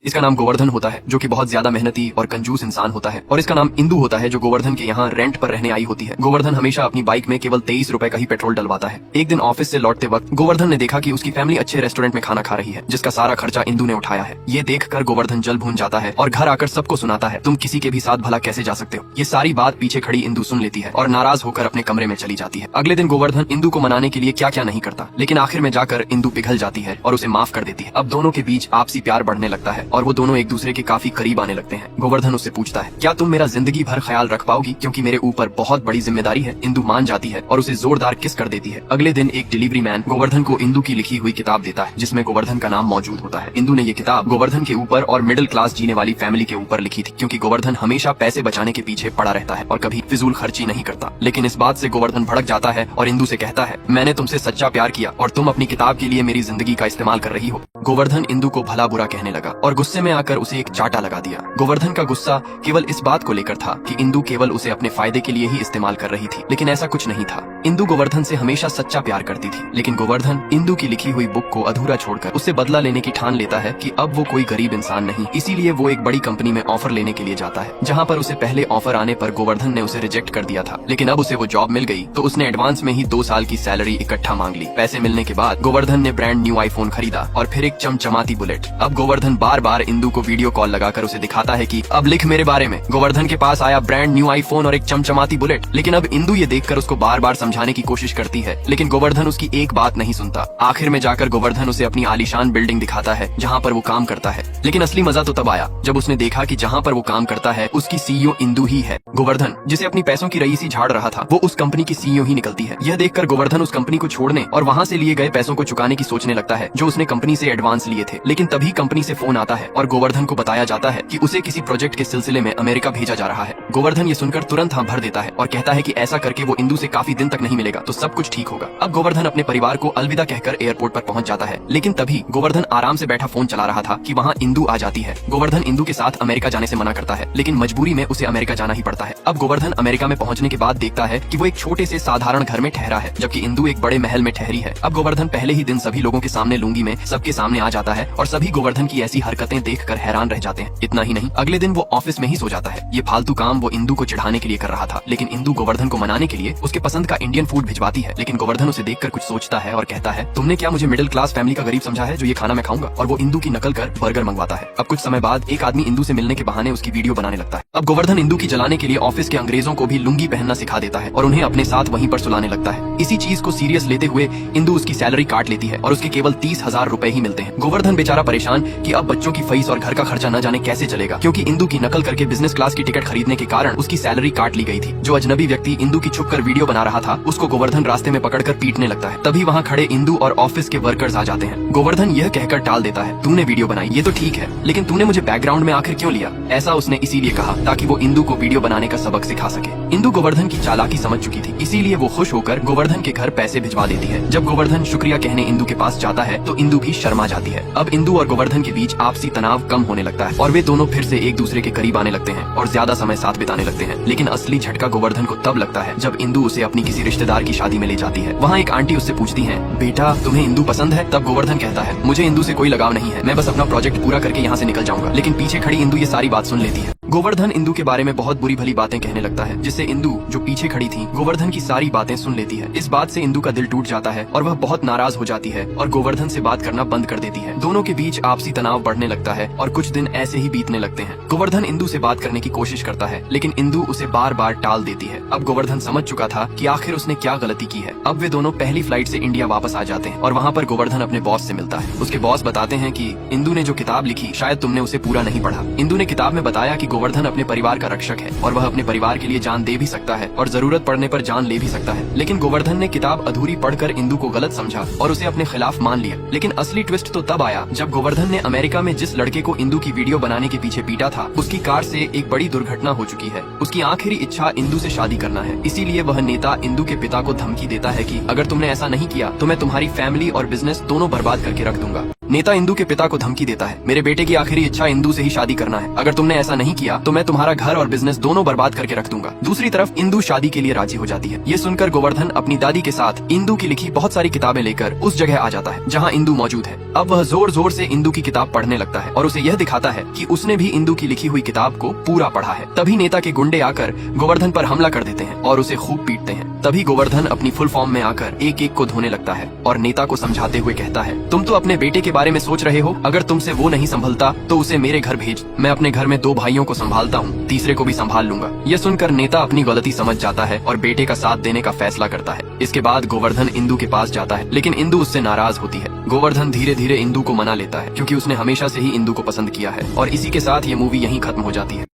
इसका नाम गोवर्धन होता है जो कि बहुत ज्यादा मेहनती और कंजूस इंसान होता है, और इसका नाम इंदू होता है जो गोवर्धन के यहाँ रेंट पर रहने आई होती है। गोवर्धन हमेशा अपनी बाइक में केवल 23 रुपए का ही पेट्रोल डलवाता है। एक दिन ऑफिस से लौटते वक्त गोवर्धन ने देखा कि उसकी फैमिली अच्छे रेस्टोरेंट में खाना खा रही है, जिसका सारा खर्चा इंदू ने उठाया है। ये देखकर गोवर्धन जल भून जाता है और घर आकर सबको सुनाता है, तुम किसी के भी साथ भला कैसे जा सकते हो। ये सारी बात पीछे खड़ी इंदू सुन लेती है और नाराज होकर अपने कमरे में चली जाती है। अगले दिन गोवर्धन इंदू को मनाने के लिए क्या क्या नहीं करता, लेकिन आखिर में जाकर इंदू पिघल जाती है और उसे माफ कर देती है। अब दोनों के बीच आपसी प्यार बढ़ने लगता है और वो दोनों एक दूसरे के काफी करीब आने लगते हैं। गोवर्धन उससे पूछता है, क्या तुम मेरा जिंदगी भर ख्याल रख पाओगी, क्योंकि मेरे ऊपर बहुत बड़ी जिम्मेदारी है। इंदू मान जाती है और उसे जोरदार किस कर देती है। अगले दिन एक डिलीवरी मैन गोवर्धन को इंदू की लिखी हुई किताब देता है, जिसमें गोवर्धन का नाम मौजूद होता है। इंदू ने ये किताब गोवर्धन के ऊपर और मिडिल क्लास जीने वाली फैमिली के ऊपर लिखी थी, क्योंकि गोवर्धन हमेशा पैसे बचाने के पीछे पड़ा रहता है और कभी फिजूल खर्ची नहीं करता। लेकिन इस बात से गोवर्धन भड़क जाता है और इंदू से कहता है, मैंने तुमसे सच्चा प्यार किया और तुम अपनी किताब के लिए मेरी जिंदगी का इस्तेमाल कर रही हो। गोवर्धन इंदू को भला बुरा कहने लगा और गुस्से में आकर उसे एक चाटा लगा दिया। गोवर्धन का गुस्सा केवल इस बात को लेकर था कि इंदू केवल उसे अपने फायदे के लिए ही इस्तेमाल कर रही थी, लेकिन ऐसा कुछ नहीं था। इंदू गोवर्धन से हमेशा सच्चा प्यार करती थी, लेकिन गोवर्धन इंदू की लिखी हुई बुक को अधूरा छोड़कर उससे बदला लेने की ठान लेता है कि अब वो कोई गरीब इंसान नहीं। इसीलिए वो एक बड़ी कंपनी में ऑफर लेने के लिए जाता है, जहाँ पर उसे पहले ऑफर आने पर गोवर्धन ने उसे रिजेक्ट कर दिया था, लेकिन अब उसे वो जॉब मिल गई तो उसने एडवांस में ही 2 साल की सैलरी इकट्ठा मांग ली। पैसे मिलने के बाद गोवर्धन ने ब्रांड न्यू आईफोन खरीदा और फिर एक चमचमाती बुलेट। अब गोवर्धन बार बार इंदू को वीडियो कॉल लगाकर उसे दिखाता है कि अब लिख मेरे बारे में। गोवर्धन के पास आया ब्रांड न्यू आईफोन और एक चमचमाती बुलेट, लेकिन अब इंदू ये देखकर उसको बार बार समझाने की कोशिश करती है, लेकिन गोवर्धन उसकी एक बात नहीं सुनता। आखिर में जाकर गोवर्धन उसे अपनी आलीशान बिल्डिंग दिखाता है जहाँ पर वो काम करता है, लेकिन असली मजा तो तब आया जब उसने देखा कि जहाँ पर वो काम करता है उसकी सीईओ इंदू ही है। गोवर्धन जिसे अपनी पैसों की रईसी झाड़ रहा था, वो उस कंपनी की सीईओ ही निकलती है। यह देखकर गोवर्धन उस कंपनी को छोड़ने और वहाँ से लिए गए पैसों को चुकाने की सोचने लगता है जो उसने कंपनी से एडवांस लिए थे, लेकिन तभी कंपनी से फोन आता है और गोवर्धन को बताया जाता है कि उसे किसी प्रोजेक्ट के सिलसिले में अमेरिका भेजा जा रहा है। गोवर्धन ये सुनकर तुरंत हाँ भर देता है और कहता है कि ऐसा करके वो इंदू से काफी दिन तक नहीं मिलेगा तो सब कुछ ठीक होगा। अब गोवर्धन अपने परिवार को अलविदा कहकर एयरपोर्ट पर पहुंच जाता है, लेकिन तभी गोवर्धन आराम से बैठा फोन चला रहा था कि वहाँ इंदू आ जाती है। गोवर्धन इंदू के साथ अमेरिका जाने से मना करता है, लेकिन मजबूरी में उसे अमेरिका जाना ही पड़ता है। अब गोवर्धन अमेरिका में पहुंचने के बाद देखता है कि वो एक छोटे से साधारण घर में ठहरा है, जबकि इंदू एक बड़े महल में ठहरी है। अब गोवर्धन पहले ही दिन सभी लोगों के सामने लुंगी में सबके सामने आ जाता है और सभी गोवर्धन की ऐसी हरकतें देखकर हैरान रह जाते हैं। इतना ही नहीं, अगले दिन वो ऑफिस में ही सो जाता है। ये फालतू काम वो इंदू को चिढ़ाने के लिए कर रहा था, लेकिन इंदू गोवर्धन को मनाने के लिए उसके पसंद का इंडियन फूड भिजवाती है। लेकिन गोवर्धन उसे देखकर कुछ सोचता है और कहता है, तुमने क्या मुझे मिडिल क्लास फैमिली का गरीब समझा है जो ये खाना मैं खाऊंगा? और वो इंदू की नकल कर बर्गर मंगवाता है। अब कुछ समय बाद एक आदमी इंदू से मिलने के बहाने उसकी वीडियो बनाने लगता है। अब गोवर्धन इंदू की जलाने के लिए ऑफिस के अंग्रेजों को भी लुंगी पहनना सिखा देता है और उन्हें अपने साथ वहीं पर सुलाने लगता है। इसी चीज को सीरियस लेते हुए इंदू उसकी सैलरी काट लेती है और उसके केवल 30,000 रुपए ही मिलते हैं। गोवर्धन बेचारा परेशान कि अब बच्चों की फीस और घर का खर्चा न जाने कैसे चलेगा, क्योंकि इंदू की नकल करके बिजनेस क्लास की टिकट खरीदने के कारण उसकी सैलरी काट ली गई थी। जो अजनबी व्यक्ति इंदू की छुपकर वीडियो बना रहा था, उसको गोवर्धन रास्ते में पकड़कर पीटने लगता है। तभी वहाँ खड़े इंदू और ऑफिस के वर्कर्स आ जाते हैं। गोवर्धन यह कहकर टाल देता है, तूने वीडियो बनाई ये तो ठीक है, लेकिन तूने मुझे बैकग्राउंड में आखिर क्यों लिया? ऐसा उसने इसीलिए कहा ताकि वो इंदू को वीडियो बनाने का सबक सिखा सके। इंदू गोवर्धन की चालाकी समझ चुकी थी, इसीलिए वो खुश होकर गोवर्धन के घर पैसे भिजवा देती है। जब गोवर्धन शुक्रिया कहने इंदू के पास जाता है तो इंदू भी शर्मा जाती है। अब इंदू और गोवर्धन के बीच आपसी तनाव कम होने लगता है और वे दोनों फिर से एक दूसरे के करीब आने लगते हैं और ज्यादा समय साथ बिताने लगते हैं। लेकिन असली झटका गोवर्धन को तब लगता है जब इंदू उसे अपनी किसी रिश्तेदार की शादी में ले जाती है। वहाँ एक आंटी उससे पूछती है, बेटा तुम्हें इंदू पसंद है? तब गोवर्धन कहता है, मुझे इंदू से कोई लगाव नहीं है, मैं बस अपना प्रोजेक्ट पूरा करके यहाँ से निकल जाऊंगा। लेकिन पीछे खड़ी इंदू ये सारी बात सुन लेती है। गोवर्धन इंदू के बारे में बहुत बुरी भली बातें कहने लगता है, जिससे इंदू जो पीछे खड़ी थी गोवर्धन की सारी बातें सुन लेती है। इस बात से इंदू का दिल टूट जाता है और वह बहुत नाराज हो जाती है और गोवर्धन से बात करना बंद कर देती है। दोनों के बीच आपसी तनाव बढ़ने लगता है और कुछ दिन ऐसे ही बीतने लगते हैं। गोवर्धन इंदू से बात करने की कोशिश करता है, लेकिन इंदू उसे बार बार टाल देती है। अब गोवर्धन समझ चुका था कि आखिर उसने क्या गलती की है। अब वे दोनों पहली फ्लाइट से इंडिया वापस आ जाते हैं और वहाँ पर गोवर्धन अपने बॉस से मिलता है। उसके बॉस बताते हैं कि इंदू ने जो किताब लिखी शायद तुमने उसे पूरा नहीं पढ़ा। इंदू ने किताब में बताया कि गोवर्धन अपने परिवार का रक्षक है और वह अपने परिवार के लिए जान दे भी सकता है और जरूरत पड़ने पर जान ले भी सकता है। लेकिन गोवर्धन ने किताब अधूरी पढ़कर इंदू को गलत समझा और उसे अपने खिलाफ मान लिया। लेकिन असली ट्विस्ट तो तब आया जब गोवर्धन ने अमेरिका में जिस लड़के को इंदू की वीडियो बनाने के पीछे पीटा था, उसकी कार से एक बड़ी दुर्घटना हो चुकी है। उसकी आखिरी इच्छा इंदू से शादी करना है, इसीलिए वह नेता इंदू के पिता को धमकी देता है कि अगर तुमने ऐसा नहीं किया तो मैं तुम्हारी फैमिली और बिजनेस दोनों बर्बाद करके रख दूंगा। नेता इंदु के पिता को धमकी देता है, मेरे बेटे की आखिरी इच्छा इंदु से ही शादी करना है, अगर तुमने ऐसा नहीं किया तो मैं तुम्हारा घर और बिजनेस दोनों बर्बाद करके रख दूंगा। दूसरी तरफ इंदु शादी के लिए राजी हो जाती है। ये सुनकर गोवर्धन अपनी दादी के साथ इंदु की लिखी बहुत सारी किताबें लेकर उस जगह आ जाता है जहाँ इंदु मौजूद है। अब वह जोर जोर से इंदु की किताब पढ़ने लगता है और उसे यह दिखाता है कि उसने भी इंदु की लिखी हुई किताब को पूरा पढ़ा है। तभी नेता के गुंडे आकर गोवर्धन पर हमला कर देते हैं और उसे खूब पीटते हैं। तभी गोवर्धन अपनी फुल फॉर्म में आकर एक एक को धोने लगता है और नेता को समझाते हुए कहता है, तुम तो अपने बेटे के बारे में सोच रहे हो, अगर तुमसे वो नहीं संभलता तो उसे मेरे घर भेज, मैं अपने घर में 2 भाइयों को संभालता हूँ, तीसरे को भी संभाल लूंगा। यह सुनकर नेता अपनी गलती समझ जाता है और बेटे का साथ देने का फैसला करता है। इसके बाद गोवर्धन इंदु के पास जाता है, लेकिन इंदु उससे नाराज होती है। गोवर्धन धीरे धीरे इंदु को मना लेता है क्योंकि उसने हमेशा से ही इंदु को पसंद किया है। और इसी के साथ ये मूवी यहीं खत्म हो जाती है।